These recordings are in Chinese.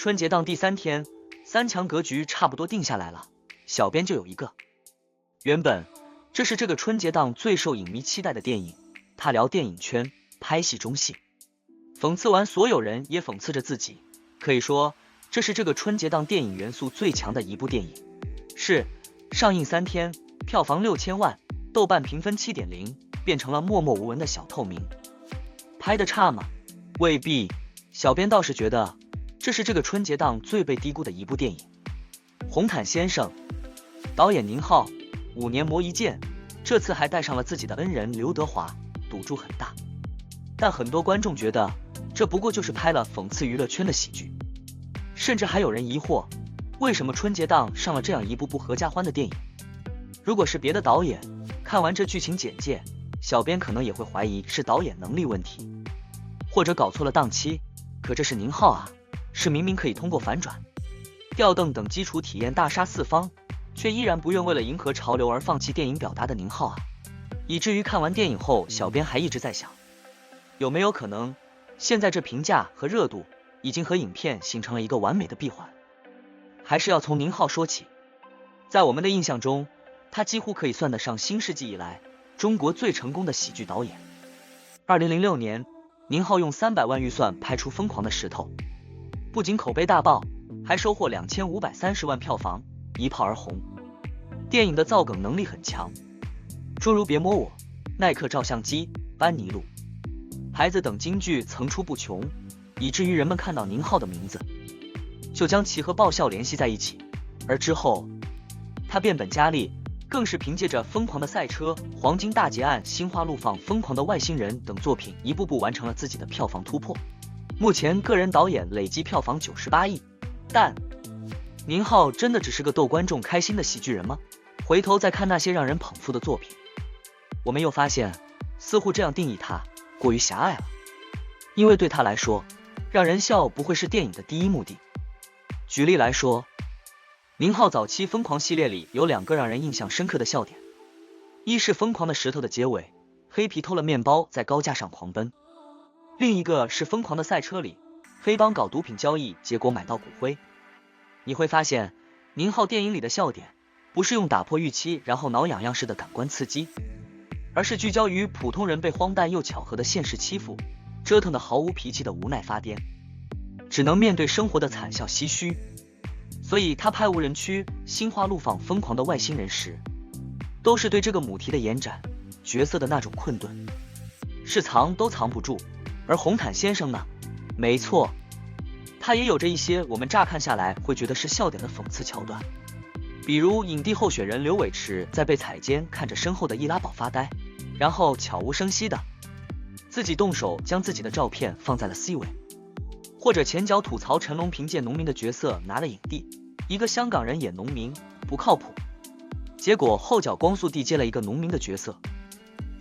春节档第3天，三强格局差不多定下来了，小编就有一个。原本这是这个春节档最受影迷期待的电影，他聊电影圈，拍戏中戏，讽刺完所有人，也讽刺着自己。可以说，这是这个春节档电影元素最强的一部电影。是上映3天，票房6000万，豆瓣评分7.0，变成了默默无闻的小透明。拍得差吗？未必，小编倒是觉得这是这个春节档最被低估的一部电影。红毯先生，导演宁浩，5年磨一剑，这次还带上了自己的恩人刘德华，赌注很大。但很多观众觉得这不过就是拍了讽刺娱乐圈的喜剧，甚至还有人疑惑，为什么春节档上了这样一部不合家欢的电影？如果是别的导演，看完这剧情简介，小编可能也会怀疑是导演能力问题，或者搞错了档期。可这是宁浩啊，是明明可以通过反转、吊凳等基础体验大杀四方，却依然不愿为了迎合潮流而放弃电影表达的宁浩啊，以至于看完电影后，小编还一直在想，有没有可能现在这评价和热度已经和影片形成了一个完美的闭环？还是要从宁浩说起。在我们的印象中，他几乎可以算得上新世纪以来中国最成功的喜剧导演。2006年，宁浩用300万预算拍出《疯狂的石头》，不仅口碑大爆，还收获2530万票房，一炮而红。电影的造梗能力很强，诸如别摸我、耐克照相机、班尼路、孩子等金句层出不穷，以至于人们看到宁浩的名字就将其和爆笑联系在一起。而之后他变本加厉，更是凭借着《疯狂的赛车》、《黄金大劫案》、《心花怒放》、《疯狂的外星人》等作品，一步步完成了自己的票房突破。目前个人导演累计票房98亿。但宁浩真的只是个逗观众开心的喜剧人吗？回头再看那些让人捧腹的作品，我们又发现似乎这样定义他过于狭隘了。因为对他来说，让人笑不会是电影的第一目的。举例来说，宁浩早期疯狂系列里有2个让人印象深刻的笑点，一是疯狂的石头的结尾，黑皮偷了面包在高架上狂奔，另一个是疯狂的赛车里，黑帮搞毒品交易，结果买到骨灰。你会发现宁浩电影里的笑点不是用打破预期然后挠痒痒式的感官刺激，而是聚焦于普通人被荒诞又巧合的现实欺负，折腾的毫无脾气的无奈发癫，只能面对生活的惨笑唏嘘。所以他拍无人区、心花怒放、疯狂的外星人时，都是对这个母题的延展，角色的那种困顿是藏都藏不住。而红毯先生呢？没错，他也有着一些我们乍看下来会觉得是笑点的讽刺桥段，比如影帝候选人刘伟驰在被踩间看着身后的易拉宝发呆，然后悄无声息的自己动手将自己的照片放在了 C 位，或者前脚吐槽成龙凭借农民的角色拿了影帝，一个香港人演农民不靠谱，结果后脚光速地接了一个农民的角色。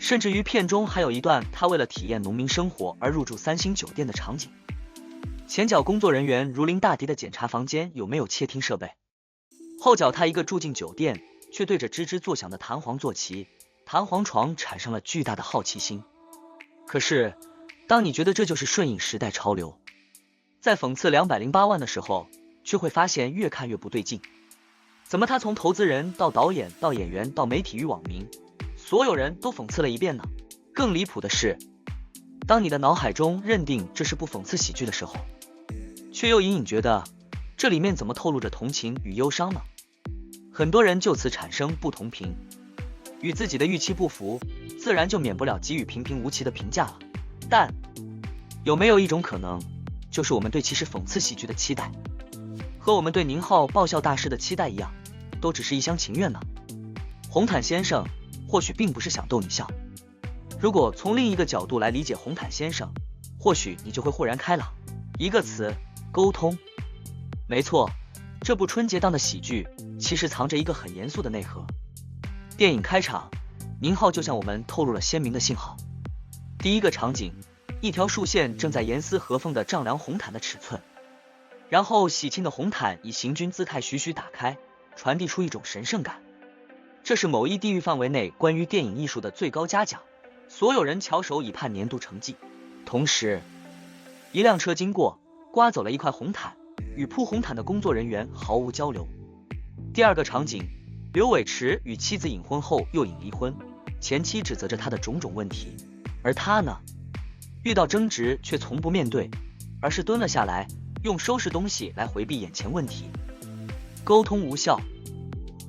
甚至于片中还有一段他为了体验农民生活而入住3星酒店的场景，前脚工作人员如临大敌的检查房间有没有窃听设备，后脚他一个住进酒店却对着吱吱作响的弹簧坐骑、弹簧床产生了巨大的好奇心。可是当你觉得这就是顺应时代潮流，在讽刺208万的时候，却会发现越看越不对劲。怎么他从投资人到导演到演员到媒体与网民，所有人都讽刺了一遍呢？更离谱的是，当你的脑海中认定这是部讽刺喜剧的时候，却又隐隐觉得这里面怎么透露着同情与忧伤呢？很多人就此产生不同频，与自己的预期不符，自然就免不了给予平平无奇的评价了。但有没有一种可能，就是我们对其实讽刺喜剧的期待，和我们对宁浩爆笑大师的期待一样，都只是一厢情愿呢？红毯先生或许并不是想逗你笑，如果从另一个角度来理解红毯先生，或许你就会豁然开朗。一个词，沟通。没错，这部春节档的喜剧其实藏着一个很严肃的内核。电影开场，宁浩就向我们透露了鲜明的信号。第一个场景，一条竖线正在严丝合缝地丈量红毯的尺寸，然后喜庆的红毯以行军姿态徐徐打开，传递出一种神圣感。这是某一地域范围内关于电影艺术的最高嘉奖，所有人翘首以盼年度成绩。同时，一辆车经过，刮走了一块红毯，与铺红毯的工作人员毫无交流。第二个场景，刘伟驰与妻子隐婚后又隐离婚，前妻指责着他的种种问题，而他呢，遇到争执却从不面对，而是蹲了下来，用收拾东西来回避眼前问题，沟通无效。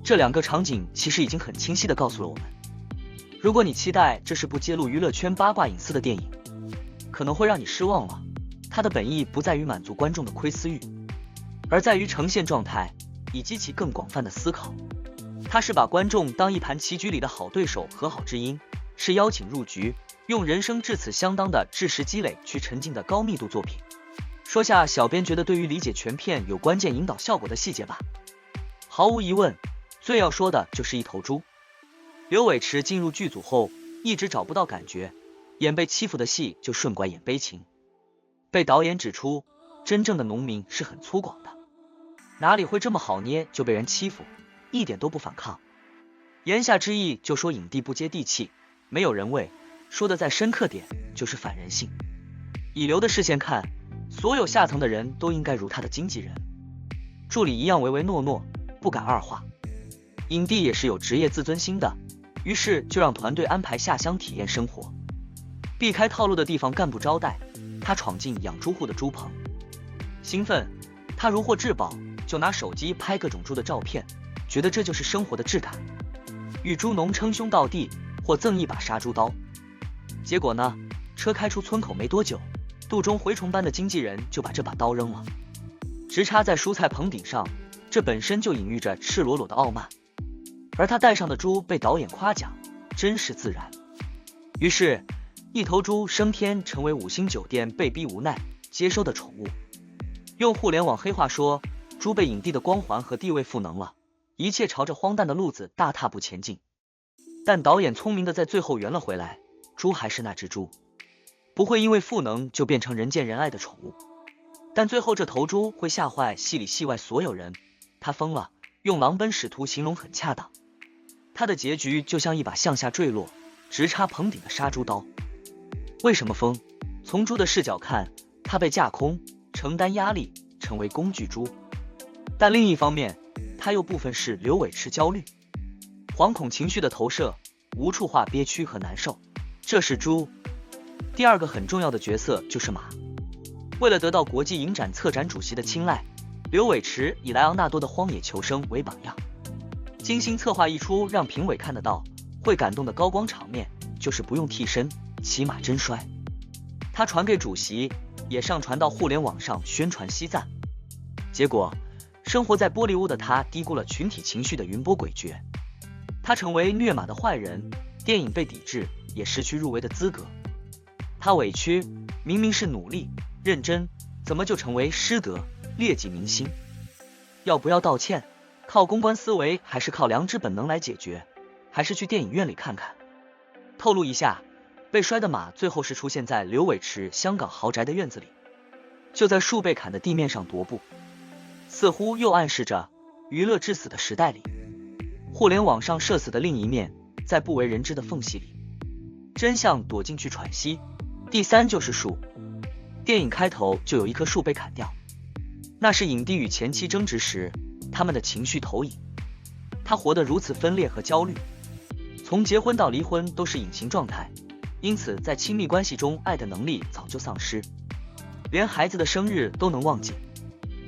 这两个场景其实已经很清晰地告诉了我们，如果你期待这是部揭露娱乐圈八卦隐私的电影，可能会让你失望了。它的本意不在于满足观众的窥私欲，而在于呈现状态以激起更广泛的思考。它是把观众当一盘棋局里的好对手和好知音，是邀请入局，用人生至此相当的知识积累去沉浸的高密度作品。说下小编觉得对于理解全片有关键引导效果的细节吧。毫无疑问，最要说的就是一头猪。刘伟驰进入剧组后一直找不到感觉，演被欺负的戏就顺拐演悲情。被导演指出，真正的农民是很粗犷的，哪里会这么好捏就被人欺负，一点都不反抗。言下之意就说影帝不接地气，没有人味，说的再深刻点就是反人性。以刘的视线看，所有下层的人都应该如他的经纪人、助理一样唯唯诺诺，不敢二话。影帝也是有职业自尊心的，于是就让团队安排下乡体验生活，避开套路的地方干部招待。他闯进养猪户的猪棚，兴奋，他如获至宝，就拿手机拍各种猪的照片，觉得这就是生活的质感。与猪农称兄道弟，或赠一把杀猪刀。结果呢，车开出村口没多久，肚中蛔虫般的经纪人就把这把刀扔了，直插在蔬菜棚顶上，这本身就隐喻着赤裸裸的傲慢。而他带上的猪被导演夸奖，真实自然。于是一头猪升天成为5星酒店被逼无奈接收的宠物。用互联网黑话说，猪被影帝的光环和地位赋能了，一切朝着荒诞的路子大踏步前进。但导演聪明的在最后圆了回来，猪还是那只猪，不会因为赋能就变成人见人爱的宠物。但最后这头猪会吓坏戏里戏外所有人，他疯了，用狼奔使徒形容很恰当。他的结局就像一把向下坠落，直插棚顶的杀猪刀。为什么疯？从猪的视角看，他被架空，承担压力，成为工具猪。但另一方面，他又部分是刘伟驰焦虑、惶恐情绪的投射，无处话憋屈和难受。这是猪。第二个很重要的角色就是马。为了得到国际影展策展主席的青睐，刘伟驰以莱昂纳多的《荒野求生》为榜样，精心策划一出让评委看得到、会感动的高光场面，就是不用替身，骑马真摔。他传给主席，也上传到互联网上宣传惜赞。结果，生活在玻璃屋的他低估了群体情绪的云波诡谲，他成为虐马的坏人，电影被抵制，也失去入围的资格。他委屈，明明是努力、认真，怎么就成为失德、劣迹明星？要不要道歉？靠公关思维还是靠良知本能来解决？还是去电影院里看看？透露一下，被摔的马最后是出现在刘伟驰香港豪宅的院子里，就在树被砍的地面上踱步，似乎又暗示着娱乐至死的时代里，互联网上社死的另一面，在不为人知的缝隙里，真相躲进去喘息。第三就是树，电影开头就有一棵树被砍掉，那是影帝与前妻争执时他们的情绪投影。他活得如此分裂和焦虑，从结婚到离婚都是隐形状态，因此在亲密关系中爱的能力早就丧失，连孩子的生日都能忘记，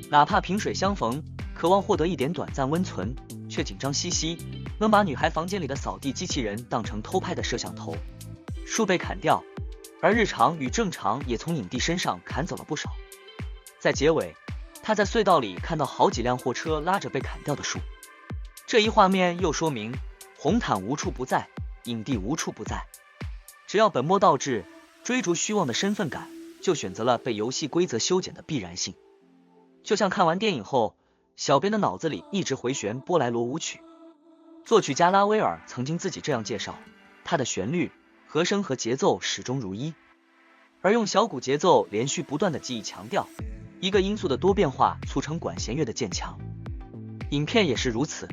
哪怕萍水相逢，渴望获得一点短暂温存，却紧张兮兮，能把女孩房间里的扫地机器人当成偷拍的摄像头。树被砍掉，而日常与正常也从影帝身上砍走了不少。在结尾，他在隧道里看到好几辆货车拉着被砍掉的树，这一画面又说明红毯无处不在，影帝无处不在。只要本末倒置，追逐虚妄的身份感，就选择了被游戏规则修剪的必然性。就像看完电影后，小编的脑子里一直回旋波莱罗舞曲，作曲家拉威尔曾经自己这样介绍，他的旋律、和声和节奏始终如一，而用小鼓节奏连续不断的记忆强调，一个因素的多变化促成管弦乐的渐强。影片也是如此，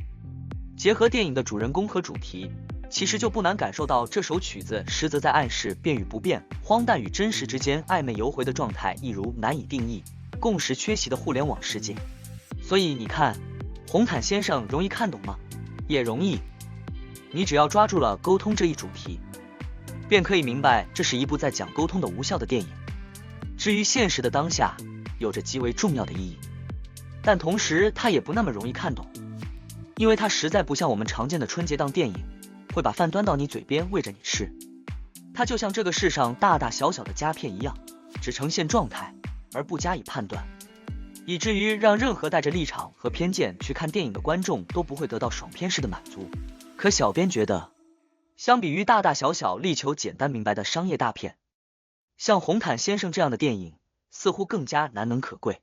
结合电影的主人公和主题，其实就不难感受到这首曲子实则在暗示变与不变、荒诞与真实之间暧昧游回的状态，一如难以定义，共识缺席的互联网世界。所以你看，红毯先生容易看懂吗？也容易。你只要抓住了沟通这一主题，便可以明白这是一部在讲沟通的无效的电影。至于现实的当下，有着极为重要的意义，但同时它也不那么容易看懂，因为它实在不像我们常见的春节档电影，会把饭端到你嘴边喂着你吃。它就像这个世上大大小小的佳片一样，只呈现状态而不加以判断，以至于让任何带着立场和偏见去看电影的观众都不会得到爽片式的满足。可小编觉得，相比于大大小小力求简单明白的商业大片，像红毯先生这样的电影似乎更加难能可贵。